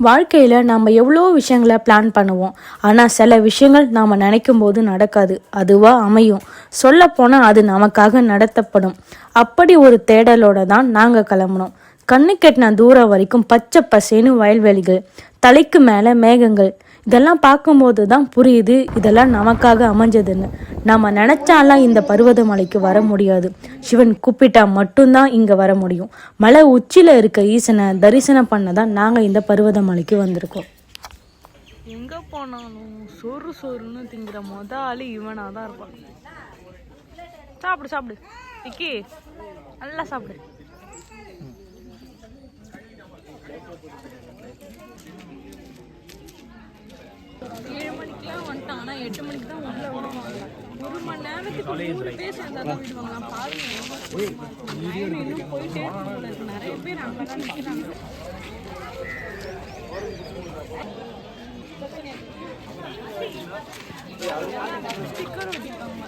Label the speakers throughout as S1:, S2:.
S1: வாழ்க்கையில் நாம் எவ்வளோ விஷயங்களை பிளான் பண்ணுவோம். ஆனால் சில விஷயங்கள் நாம் நினைக்கும் போது நடக்காது, அதுவாக அமையும். சொல்லப்போனால் அது நமக்காக நடத்தப்படும். அப்படி ஒரு தேடலோடு தான் நாங்கள் கிளம்புனோம். கண்ணு கெட்டின தூரம் வரைக்கும் பச்சை பசேன்னு வயல்வெளிகள், தலைக்கு மேலே மேகங்கள். இதெல்லாம் பார்க்கும்போது தான் புரியுது இதெல்லாம் நமக்காக அமைஞ்சதுன்னு. நம்ம நினச்சாலாம் இந்த பருவதமலைக்கு வர முடியாது. சிவன் கூப்பிட்டா மட்டும்தான் இங்கே வர முடியும். மலை உச்சியில் இருக்க ஈசனை தரிசனம் பண்ண தான் நாங்கள் இந்த பருவதமலைக்கு வந்திருக்கோம்.
S2: எங்கே போனாலும் சோறுன்னு திங்கிற ஆள் இவனாக தான் இருப்பான். சாப்பிடு சாப்பிடு விக்கி, நல்லா சாப்பிடு. ஏழு மணிக்கெல்லாம் வந்துட்டான், ஆனால் 8 மணிக்கு தான் உள்ள விடுவாங்க. 1 மணி நேரத்துக்கு 100 பேர் சேர்ந்தா தான் விடுவாங்க. பாருங்க, இன்னும் போயிட்டே இருக்கு. நிறைய பேர் அங்கே தான் நிற்கிறாங்க. ஸ்டிக்கர் ஒட்டிப்பாங்க.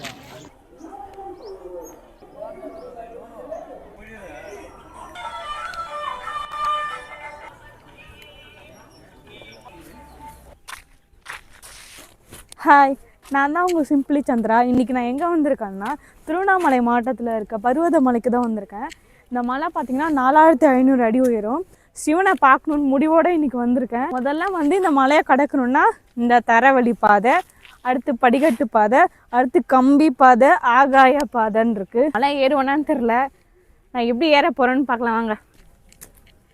S2: ஹாய், நான் தான் உங்கள் சிம்பிளி சந்திரா. இன்றைக்கி நான் எங்கே வந்திருக்கேன்னா திருவண்ணாமலை மாவட்டத்தில் இருக்க பருவதமலைக்கு தான் வந்திருக்கேன். இந்த மலை பார்த்திங்கன்னா 4500 அடி உயரம். சிவனை பார்க்கணுன்னு முடிவோடு இன்றைக்கி வந்திருக்கேன். முதல்ல இந்த மலையை கடக்கணுன்னா இந்த தரவழி பாதை, அடுத்து படிக்கட்டு பாதை, அடுத்து கம்பி பாதை, ஆகாய பாதைன்னு இருக்குது. மலை ஏறுவேனான்னு தெரில, நான் எப்படி ஏற போகிறேன்னு பார்க்கலாம் வாங்க.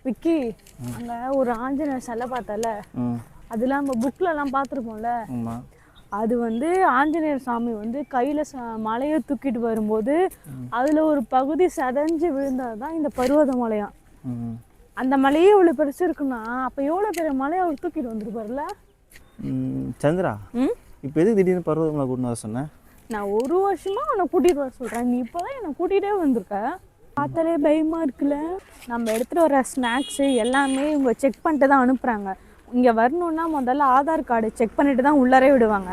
S2: விக்கி, அங்கே ஒரு ஆஞ்சநேயர் சிலை பார்த்தல, அதெல்லாம் நம்ம புக்கிலலாம் பார்த்துருப்போம்ல. அது ஆஞ்சநேயர் சாமி கையில் மலையை தூக்கிட்டு வரும்போது அதில் ஒரு பகுதி சதஞ்சு விழுந்தது தான் இந்த பருவதமலையாம். அந்த மலையே இவ்வளோ பெருசு இருக்குன்னா அப்போ எவ்வளோ பெரிய மலையை அவர் தூக்கிட்டு வந்துருப்பார்ல.
S3: சந்திரா, இப்போ எதுக்கு திடீர்னு பருவதமலை கூட்டின்னு வர சொன்னேன்?
S1: நான் ஒரு வருஷமாக அவனை கூட்டிகிட்டு வர சொல்கிறேன், நீ இப்போ தான் என்னை கூட்டிகிட்டே வந்திருக்க. பார்த்தாலே பயமாக இருக்குல்ல. நம்ம எடுத்துகிட்டு வர ஸ்நாக்ஸு எல்லாமே இவங்க செக் பண்ணிட்டு தான் அனுப்புகிறாங்க. இங்கே வரணுன்னா முதல்ல ஆதார் கார்டு செக் பண்ணிட்டு தான் உள்ளரே விடுவாங்க.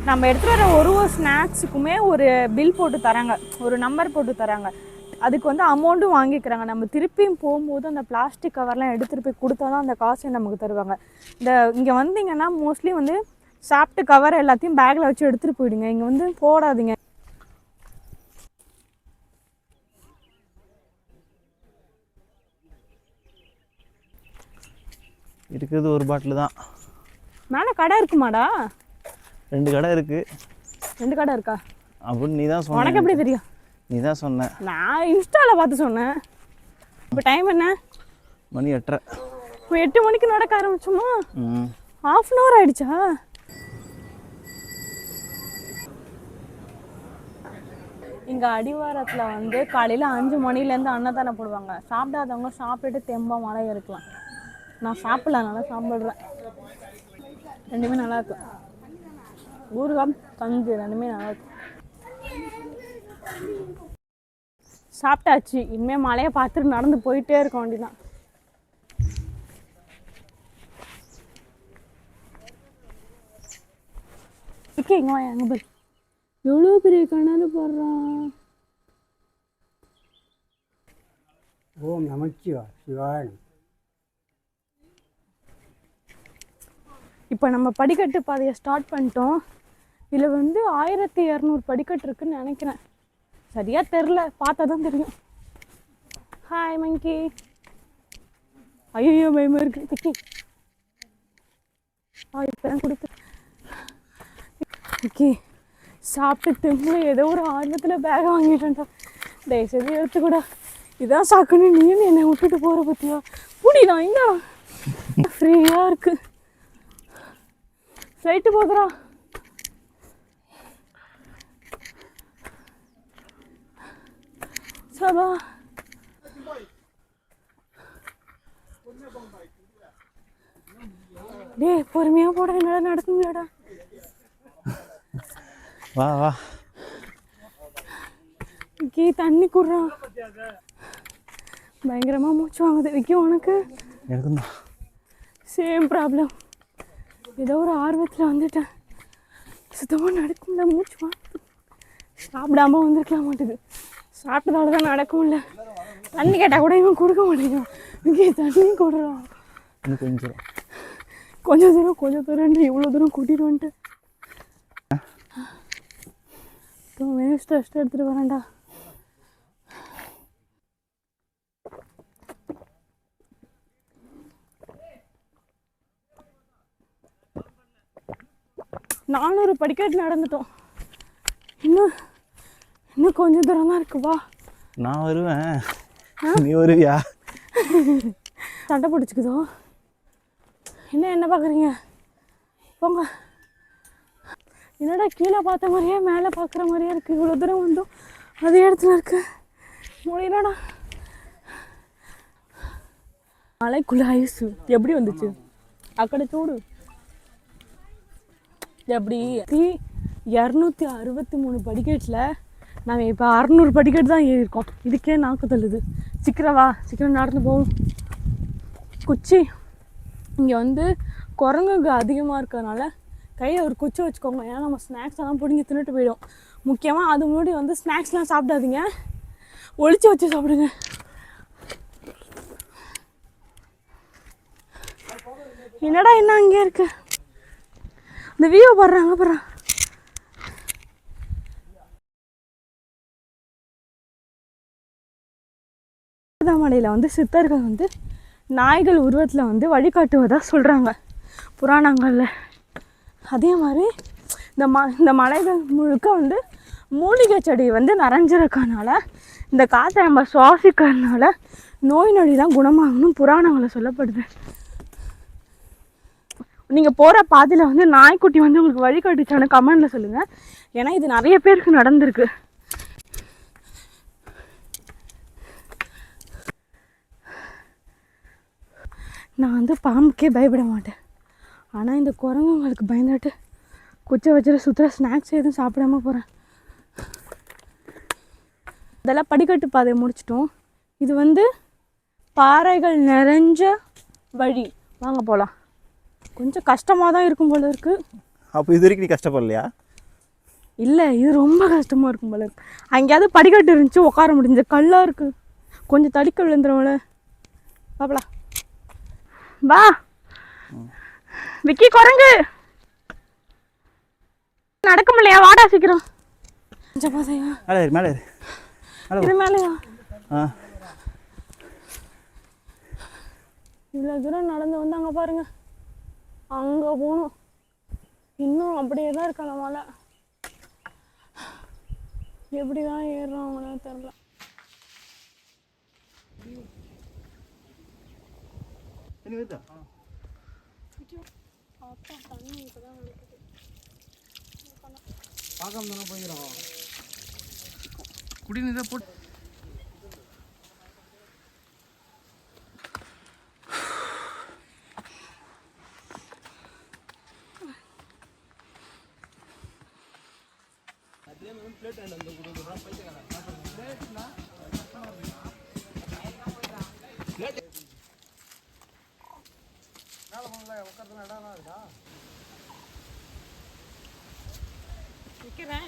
S1: நம்ம எடுத்துகிட்டு வர ஒரு ஸ்நாக்ஸுக்குமே ஒரு பில் போட்டு தராங்க, ஒரு நம்பர் போட்டு தராங்க. அதுக்கு அமௌண்ட்டும் வாங்கிக்கிறாங்க. நம்ம திருப்பியும் போகும்போது அந்த பிளாஸ்டிக் கவர்லாம் எடுத்துகிட்டு போய் கொடுத்தா தான் அந்த காசை நமக்கு தருவாங்க. இங்கே வந்தீங்கன்னா மோஸ்ட்லி சாப்பிட்டு கவர் எல்லாத்தையும் பேக்கில் வச்சு எடுத்துகிட்டு போயிடுங்க. இங்கே போடாதீங்க.
S3: இருக்குது ஒரு பாட்டில் தான்.
S1: மேலே கடை இருக்குமாடா?
S3: 2 கடை இருக்குது. 2
S1: கடை இருக்கா
S3: அப்படின்னு நீ தான் சொன்ன.
S1: உனக்கு எப்படி தெரியும்?
S3: நீ தான் சொன்ன.
S1: நான் இன்ஸ்டாவில் பார்த்து சொன்னேன். இப்போ டைம் என்ன?
S3: மணி 8:30.
S1: இப்போ 8 மணிக்கு நடக்க ஆரம்பிச்சோமா? ½ அன் ஹவர் ஆயிடுச்சா? இங்கே அடிவாரத்தில் காலையில் 5 மணிலேருந்து அன்னதானம் போடுவாங்க. சாப்பிடாதவங்க சாப்பிட்டுட்டு தெம்பா மழை இருக்கலாம். நான் சாப்பிடல, நல்லா சாப்பிட்றேன். ரெண்டுமே நல்லாயிருக்கும். ஊறுகாய் கஞ்சி ரெண்டுமே நல்லாயிருக்கும். சாப்பிட்டாச்சு. இனிமேல் மழையை பார்த்துட்டு நடந்து போயிட்டே இருக்க வேண்டியதான். ஓகே, இங்கே வாங்க. அங்கே பாரு, எவ்வளோ பெரிய கிணறு போடுறான்.
S4: ஓம் நமச்சிவாய சிவாய.
S1: இப்போ நம்ம படிக்கட்டு பாதையை ஸ்டார்ட் பண்ணிட்டோம். இதில் 1200 படிக்கட்டு இருக்குன்னு நினைக்கிறேன். சரியாக தெரில, பார்த்தா தான் தெரியும். ஹாய் மங்கி. ஐயோ பயமாக இருக்குது திக்கி. இப்போ தான் கொடுத்து ஓகே சாப்பிட்டு திரும்ப ஏதோ ஒரு ஆர்வத்தில் பேக் வாங்கிட்டேன்டா. தயவுசெய்து எடுத்துக்கூடா. இதான் சாக்குன்னு நீயும் என்னை விட்டுட்டு போகிற பற்றியா? புடிதான் இங்கே ஃப்ரீயாக இருக்குது. ஃப்ளைட்டு போகுறா. சபா டே பொறுமையாக போட, என்னால் நடக்க முடியாடா.
S3: வா வா.
S1: விக்கி தண்ணி குடுறான். பயங்கரமாக மூச்சு வாங்குது. விக்கி உனக்கு?
S3: எனக்கும் தான்
S1: சேம் ப்ராப்ளம். ஏதோ ஒரு ஆர்வத்தில் வந்துட்டேன். சுத்தமாக நடக்க முடியல, மூச்சு வாங்குது. சாப்பிடாம வந்திருக்கலாம் மாட்டுது. சாப்பிட்டதால தான் நடக்கும் இல்லை. தண்ணி கேட்டால் கூட இவன் கொடுக்க மாட்டேங்கிறான். இங்கே தண்ணி கொடுறான்.
S3: இன்னும் கொஞ்சம்
S2: கொஞ்சம் தூரம் இவ்வளோ தூரம் கூட்டிட்டு வந்துட்டு வேஸ்ட் ரெஸ்ட் எடுத்துட்டு வரேன்டா. நானூறு படிக்கட்டு நடந்துட்டோம். இன்னும் கொஞ்சம் தூரம் தான் இருக்குப்பா.
S3: நான் வருவேன், நீ வருவியா?
S2: சண்டை பிடிச்சிக்குதோ என்ன பார்க்குறீங்க? போங்க. என்னடா கீழே பார்த்த மாதிரியே மேலே பார்க்குற மாதிரியே இருக்குது. இவ்வளோ தூரம் வந்தோம், அதே இடத்துல இருக்கு. முடியலடா. மலைக்குள்ள ஐஸ் எப்படி வந்துச்சு? அக்கடை சூடு எப்படி? 263 படிக்கட்டில் நாங்கள் இப்போ 600 படிக்கட்டு தான் ஏறியிருக்கோம். இதுக்கே நாக்கு தள்ளுது. சீக்கிரம் நடந்து போவோம். குச்சி இங்கே வந்து குரங்குங்க அதிகமாக இருக்கிறதுனால கையில் ஒரு குச்சி வச்சுக்கோங்க. ஏன்னா நம்ம ஸ்நாக்ஸ் எல்லாம் பிடிங்கி தின்னுட்டு போயிடும். முக்கியமாக அது முன்னாடி வந்து ஸ்நாக்ஸ்லாம் சாப்பிடாதீங்க, ஒளிச்சு வச்சு சாப்பிடுங்க. என்னடா என்ன அங்கே இருக்கு? இந்த வியூ பாடுறாங்க பாரு. மலையில் வந்து சித்தர்கள் வந்து நாய்கள் உருவத்தில் வந்து வழிகாட்டுவதாக சொல்கிறாங்க புராணங்களில். அதே மாதிரி இந்த மலைகள் முழுக்க வந்து மூலிகை செடி வந்து நிறைஞ்சிருக்கனால இந்த காற்றை நம்ம சுவாசிக்கிறதுனால நோய் நொடிலாம் குணமாகணும் புராணங்களில் சொல்லப்படுது. நீங்கள் போகிற பாதையில் வந்து நாய்க்குட்டி வந்து உங்களுக்கு வழிகாட்டுச்சானு கமெண்டில் சொல்லுங்கள். ஏன்னா இது நிறைய பேருக்கு நடந்திருக்கு. நான் வந்து பாம்புக்கே பயப்பட மாட்டேன். ஆனால் இந்த குரங்குங்களுக்கு பயந்துட்டு குச்சை வச்சுட்டு சுற்றுற ஸ்நாக்ஸ் எதுவும் சாப்பிடாம போகிறேன். அதெல்லாம் படிக்கட்டு பாதையை முடிச்சிட்டோம். இது வந்து பாறைகள் நிறைஞ்ச வழி. வாங்க போகலாம். கொஞ்சம் கஷ்டமாக தான் இருக்கும் போல இருக்குது.
S3: அப்போ இது வரைக்கும் நீ கஷ்டப்படலையா?
S2: இல்லை, இது ரொம்ப கஷ்டமாக இருக்கும் போல இருக்கு. அங்கேயாவது படிக்கட்டு இருந்துச்சு உட்கார முடிஞ்ச. கல்லாக இருக்குது, கொஞ்சம் தடிக்க விழுந்துருவோம்ல. பாப்பலாம் வா. விக்கி குரங்கு நடக்க முடியலையா? வாடா சீக்கிரம்.
S3: மேலே
S2: இது மேலையா?
S3: ஆ,
S2: இவ்வளோ தூரம் நடந்து வந்து அங்கே பாருங்க, அங்கே போகணும். இன்னும் அப்படியே தான் இருக்க அந்த மலை. எப்படி தான் ஏறுறோம் அவங்களே தெரியல.
S3: குடிநீரை போட்டு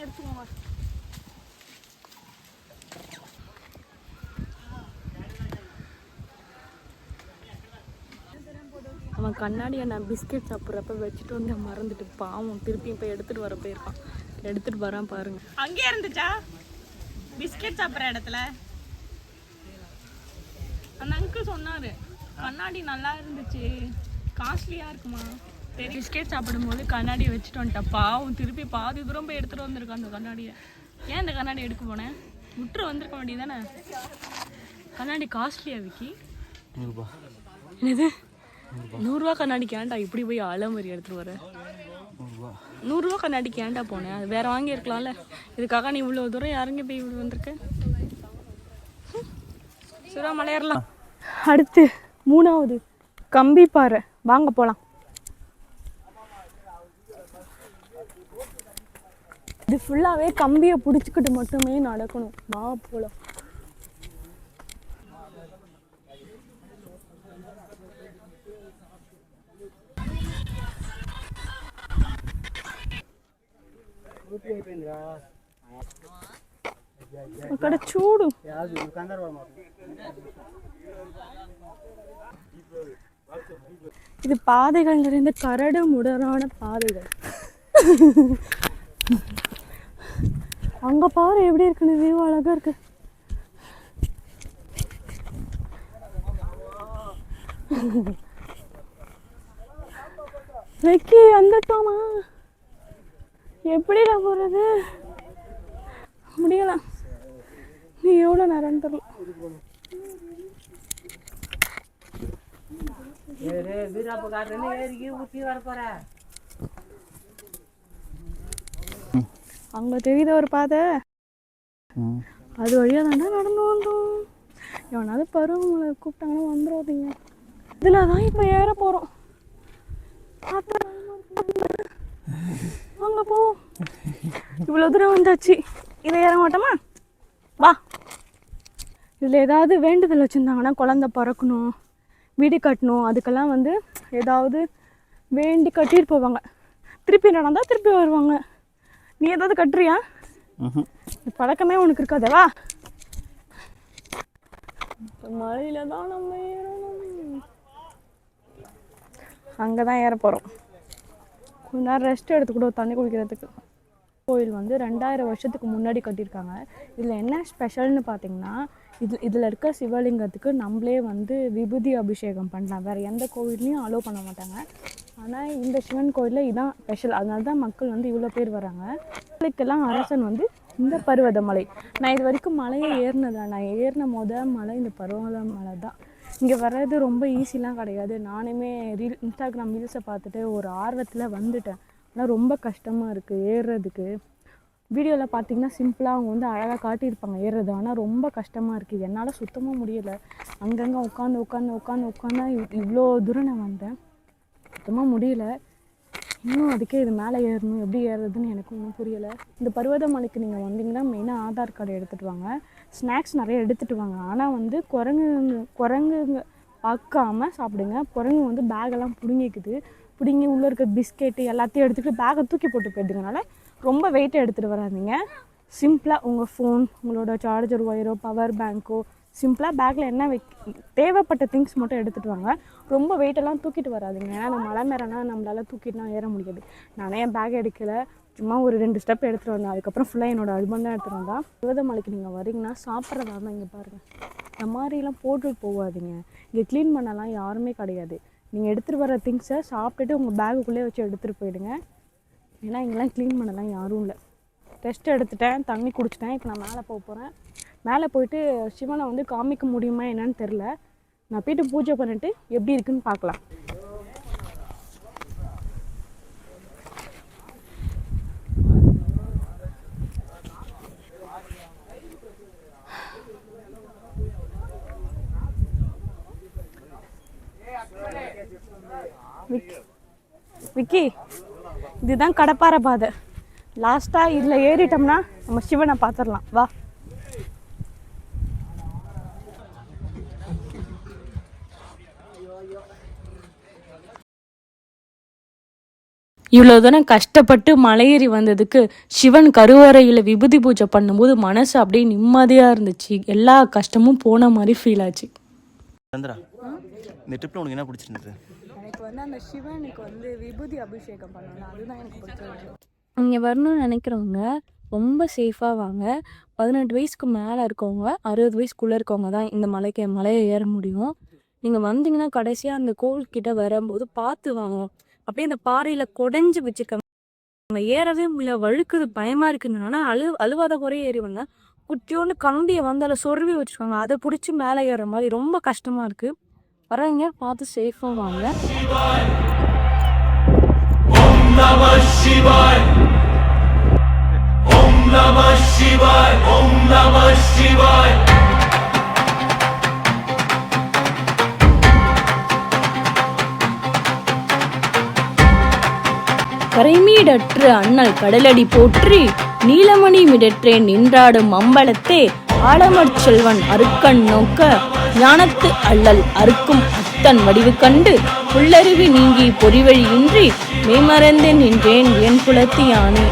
S2: எடுத்துக்கோங்க. அவன் கண்ணாடியை நான் பிஸ்கெட் சாப்பிட்றப்ப வச்சுட்டு வந்து மறந்துட்டு பாவம் திருப்பியும் போய் எடுத்துகிட்டு வர போயிருக்கான். எடுத்துகிட்டு வரான் பாருங்க. அங்கேயே இருந்துச்சா பிஸ்கெட் சாப்பிட்ற இடத்துல? அந்த அங்கிள் சொன்னார் கண்ணாடி நல்லா இருந்துச்சு, காஸ்ட்லியாக இருக்குமா. சரி பிஸ்கெட் சாப்பிடும்போது கண்ணாடியை வச்சுட்டு வந்துட்டேன். பாவம் திருப்பி பாதி தூரம் போய் எடுத்துகிட்டு வந்திருக்கான் அந்த கண்ணாடியை. ஏன் இந்த கண்ணாடி எடுக்க போனேன்? விட்டுரு வந்திருக்க வேண்டியது தானே. கண்ணாடி காஸ்ட்லியாக விக்கி?
S3: 100 ரூபா.
S2: என்னது 100 ரூபா கண்ணாடிக்கு ஏன்டா இப்படி போய் அலமரி எடுத்துகிட்டு வர? 100 ரூபா கண்ணாடிக்கு ஏன்டா போனேன்? அது வேறு வாங்கியிருக்கலாம்ல. இதுக்காக நீ இவ்வளோ தூரம் இறங்கி போய் இவ்வளோ வந்திருக்க. சுறா மலையேறலாம். அடுத்து 3வது கம்பி பாறை. வாங்க போகலாம். இது ஃபுல்லாகவே கம்பியை பிடிச்சிக்கிட்டு மட்டுமே நடக்கணும். வா போகலாம். అక్కడ చూడు இது பாதைகள் நிறைந்த கரடு முடரான பாதைகள். அங்க பாரு எப்படி இருக்குன்னு, வியூ அழகா இருக்கு. வெக்கி வந்துட்டோமா? எப்படிடா போறது? முடியல. நீ எவ்வளோ நேரம் தெரியல. அங்க தெரியுத ஒரு பாதை, அது வழியா தானே நடந்து வந்தோம். எவனாவது பருவங்களை கூப்பிட்டாங்கன்னா வந்துடாதீங்க. இதுல தான் இப்ப ஏற போறோம். அங்க போ. இவ்வளவு தூரம் வந்தாச்சு, இதை ஏற மாட்டோமா? வா. இதுல ஏதாவது வேண்டுதல் வச்சிருந்தாங்கன்னா, குழந்தை பிறக்கணும், வீடு கட்டணும், அதுக்கெல்லாம் வந்து ஏதாவது வேண்டி கட்டிட்டு போவாங்க. திருப்பி நடந்தா திருப்பி வருவாங்க. நீ ஏதாவது கட்டுறியா? பழக்கமே உனக்கு இருக்காதவா? மழையில தான் நம்ம ஏறணும். அங்கதான் ஏற போறோம். கொஞ்ச நேரம் ரெஸ்ட் எடுத்துக்கூட தண்ணி குடிக்கிறதுக்கு. கோயில் வந்து 2000 வருஷத்துக்கு முன்னாடி கட்டியிருக்காங்க. இதில் என்ன ஸ்பெஷல்னு பார்த்தீங்கன்னா, இதில் இருக்க சிவலிங்கத்துக்கு நம்மளே வந்து விபூதி அபிஷேகம் பண்ணலாம். வேறு எந்த கோவில்லையும் அலோவ் பண்ண மாட்டாங்க. ஆனால் இந்த சிவன் கோயிலில் இதான் ஸ்பெஷல். அதனால தான் மக்கள் வந்து இவ்வளோ பேர் வராங்க. மலைக்கெல்லாம் அரசன் வந்து இந்த பர்வதமலை. நான் இது வரைக்கும் மலையை ஏறினதான். நான் ஏறின மலை இந்த பர்வதமலை தான். இங்கே வர்றது ரொம்ப ஈஸிலாம் கிடையாது. நானுமே இன்ஸ்டாகிராம் ரீல்ஸை பார்த்துட்டு ஒரு ஆர்வத்தில் வந்துட்டேன். ஆனால் ரொம்ப கஷ்டமாக இருக்குது ஏறுறதுக்கு. வீடியோவில் பார்த்தீங்கன்னா சிம்பிளாக அவங்க வந்து அழகாக காட்டியிருப்பாங்க ஏறுறது. ஆனால் ரொம்ப கஷ்டமாக இருக்குது. என்னால் சுத்தமாக முடியலை. அங்கங்கே உட்காந்து இவ்வளோ தூரம் நான் வந்தேன். சுத்தமாக முடியல. இன்னும் அதுக்கே இது மேலே ஏறணும், எப்படி ஏறுறதுன்னு எனக்கு ஒன்றும் புரியலை. இந்த பர்வதமலைக்கு நீங்கள் வந்தீங்கன்னா மெயினாக ஆதார் கார்டு எடுத்துகிட்டு வாங்க. ஸ்நாக்ஸ் நிறைய எடுத்துகிட்டு வாங்க. ஆனால் வந்து குரங்குங்க பார்க்காம சாப்பிடுங்க. குரங்கு வந்து பேகெல்லாம் பிடுங்கி உள்ளே இருக்க பிஸ்கெட்டு எல்லாத்தையும் எடுத்துகிட்டு பேக்கை தூக்கி போட்டு போயிடுறதுனால ரொம்ப வெயிட்டை எடுத்துகிட்டு வராதிங்க. சிம்பிளாக உங்கள் ஃபோன், உங்களோட சார்ஜர் ஒயரோ, பவர் பேங்க்கோ, சிம்பிளாக பேக்கில் என்ன தேவைப்பட்ட திங்ஸ் மட்டும் எடுத்துகிட்டு வாங்க. ரொம்ப வெயிட்டெல்லாம் தூக்கிட்டு வராதிங்க. ஏன்னா நம்ம மலை மேலேனா நம்மளால் தூக்கிட்டுலாம் ஏற முடியாது. நானே என் பேக் எடுக்கலை, சும்மா ஒரு 2 ஸ்டெப் எடுத்துகிட்டு வந்தேன். அதுக்கப்புறம் ஃபுல்லாக என்னோடய ஹஸ்பண்ட் தான் எடுத்துகிட்டு வந்தா. பர்வதமலைக்கு நீங்கள் வரீங்கன்னா சாப்பிட்றதா தான் இங்கே பாருங்கள். இந்த மாதிரிலாம் போட்டுட்டு போகாதீங்க. இங்கே க்ளீன் பண்ணலாம் யாருமே கிடையாது. நீங்கள் எடுத்துகிட்டு வர திங்ஸை சாப்பிட்டுட்டு உங்கள் பேகுக்குள்ளே வச்சு எடுத்துகிட்டு போயிடுங்க. ஏன்னா இங்கெல்லாம் க்ளீன் பண்ணலாம் யாரும் இல்லை. டெஸ்ட் எடுத்துட்டேன், தண்ணி குடிச்சிட்டேன். இப்போ நான் மேலே போக போகிறேன். மேலே போயிட்டு சிவனை வந்து காமிக்க முடியுமா என்னன்னு தெரில. நான் போய்ட்டு பூஜை பண்ணிட்டு எப்படி இருக்குன்னு பார்க்கலாம். விக்கி, இதுதான் கடப்பாறை பாதை. லாஸ்ட்டாக இதில் ஏறிட்டோம்னா நம்ம சிவனை பார்த்துடலாம். வா.
S1: இவ்வளோ தூரம் கஷ்டப்பட்டு மலையேறி வந்ததுக்கு சிவன் கருவறையில் விபூதி பூஜை பண்ணும்போது மனசு அப்படியே நிம்மதியாக இருந்துச்சு. எல்லா கஷ்டமும் போன மாதிரி ஃபீல் ஆச்சு.
S3: சந்திரா, இந்த ட்ரிப்பில் உனக்கு என்ன பிடிச்சிருந்தது?
S2: எனக்கு வந்து அந்த சிவனுக்கு வந்து விபூதி அபிஷேகம் பண்ணணும், அதுதான் எனக்கு பிடிச்சது.
S1: இங்கே வரணும்னு நினைக்கிறவங்க ரொம்ப சேஃபாக வாங்க. 18 வயசுக்கு மேலே இருக்கவங்க, 60 வயசுக்குள்ளே இருக்கவங்க தான் இந்த மலையை ஏற முடியும். நீங்கள் வந்தீங்கன்னா கடைசியாக அந்த கோவில்கிட்ட வரும்போது பார்த்து வாங்க. அப்படியே அந்த பாறையில் குடைஞ்சி வச்சுருக்காங்க. ஏறவே முடியல, வழுக்குது, பயமாக இருக்குதுன்னா அழுவாத குறைய ஏறி வந்தேன். குட்டியோன்னு கம்பியை வந்து அதில் சொருவி வச்சுருக்காங்க. அதை பிடிச்சி மேலே ஏறுற மாதிரி ரொம்ப கஷ்டமாக இருக்குது. வரவங்க பார்த்து சேஃபாக வாங்க. ஓம் நம சிவாய், ஓம் நம சிவாய், ஓம் நம சிவாய். கரைமீடற்று அண்ணல் கடலடி போற்றி, நீலமணி மிடற்றே நின்றாடும் அம்பலத்தே, ஆலமற் செல்வன் அருக்கண் நோக்க, ஞானத்து அல்லல் அறுக்கும் அத்தன் வடிவு கண்டு, புல்லருவி நீங்கி பொறிவழி இன்றி மெய்மறந்து நின்றேன் என் குலத்தி யானே.